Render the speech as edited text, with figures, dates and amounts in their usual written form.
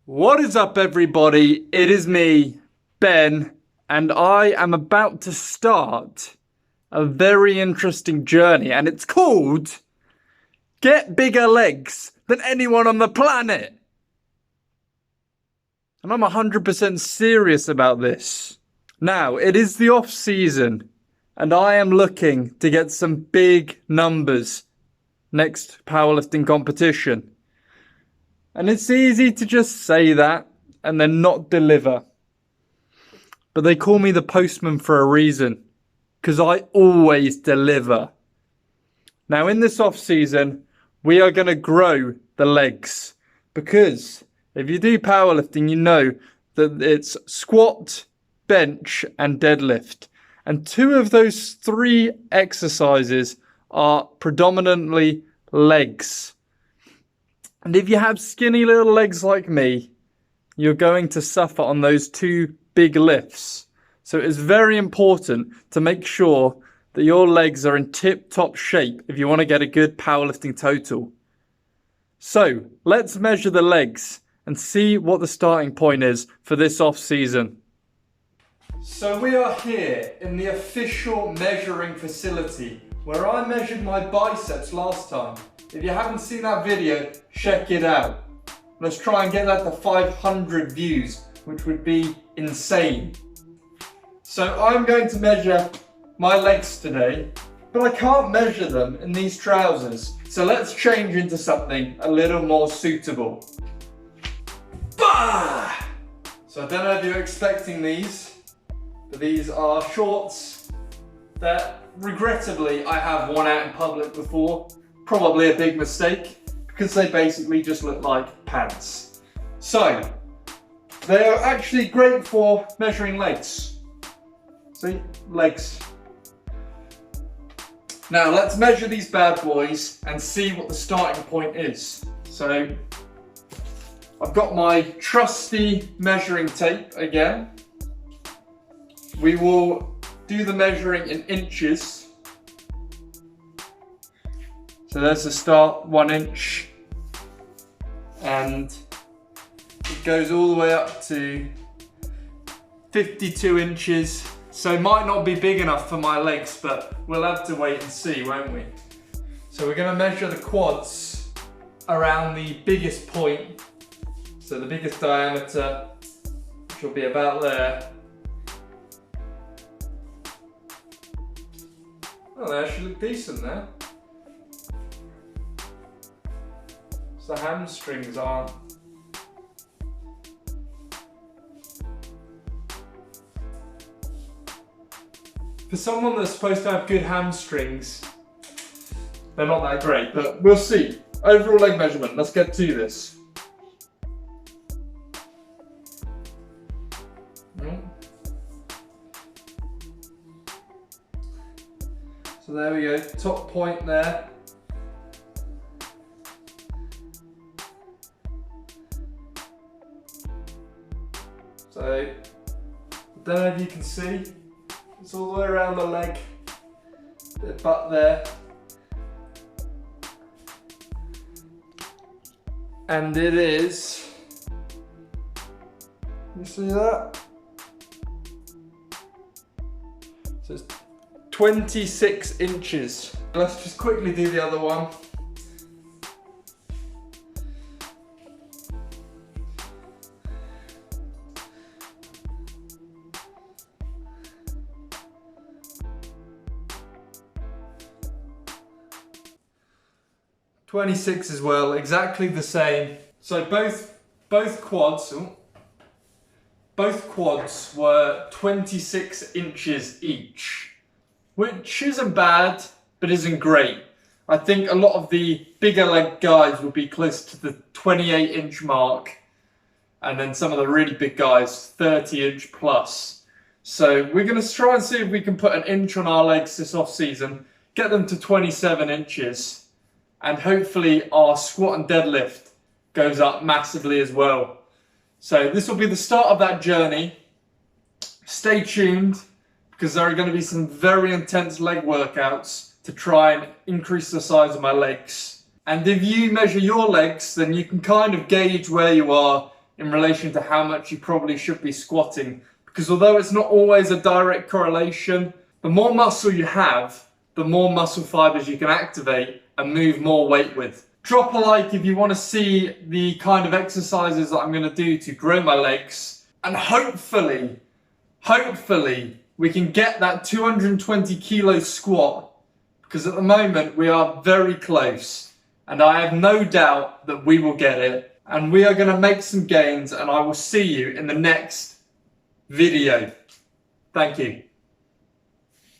What is up, everybody? It is me, Ben, and I am about to start a very interesting journey, and it's called Get Bigger Legs Than Anyone on the Planet. And I'm 100% serious about this. Now, it is the off season, and I am looking to get some big numbers next powerlifting competition. And it's easy to just say that and then not deliver. But they call me the postman for a reason, because I always deliver. Now in this off season, we are going to grow the legs, because if you do powerlifting, you know that it's squat, bench and deadlift. And two of those three exercises are predominantly legs. And if you have skinny little legs like me, you're going to suffer on those two big lifts. So it is very important to make sure that your legs are in tip-top shape if you want to get a good powerlifting total. So let's measure the legs and see what the starting point is for this off season. So we are here in the official measuring facility where I measured my biceps last time. If you haven't seen that video, check it out. Let's try and get that to 500 views, which would be insane. So I'm going to measure my legs today, but I can't measure them in these trousers. So let's change into something a little more suitable. Bah! So I don't know if you're expecting these, but these are shorts that regrettably I have worn out in public before. Probably a big mistake, because they basically just look like pants. So, they are actually great for measuring legs. See, legs. Now let's measure these bad boys and see what the starting point is. So, I've got my trusty measuring tape again. We will do the measuring in inches. So there's the start, 1 inch, and it goes all the way up to 52 inches. So it might not be big enough for my legs, but we'll have to wait and see, won't we? So we're gonna measure the quads around the biggest point. So the biggest diameter, which will be about there. Oh, they actually look decent there. The hamstrings aren't. For someone that's supposed to have good hamstrings, they're not that great, but we'll see. Overall leg measurement, let's get to this. So there we go, top point there. So, I don't know if you can see, it's all the way around the leg, bit of butt there. And it is, you see that? So it's 26 inches. Let's just quickly do the other one. .26 as well, exactly the same. So both quads were 26 inches each, which isn't bad, but isn't great. I think a lot of the bigger leg guys will be close to the 28-inch mark, and then some of the really big guys 30-inch plus. So we're going to try and see if we can put an inch on our legs this off season, get them to 27 inches. And hopefully our squat and deadlift goes up massively as well. So this will be the start of that journey. Stay tuned, because there are going to be some very intense leg workouts to try and increase the size of my legs. And if you measure your legs, then you can kind of gauge where you are in relation to how much you probably should be squatting. Because although it's not always a direct correlation, the more muscle you have, the more muscle fibers you can activate and move more weight with. Drop a like if you want to see the kind of exercises that I'm going to do to grow my legs. And hopefully, we can get that 220 kilo squat, because at the moment we are very close. And I have no doubt that we will get it. And we are going to make some gains, and I will see you in the next video. Thank you.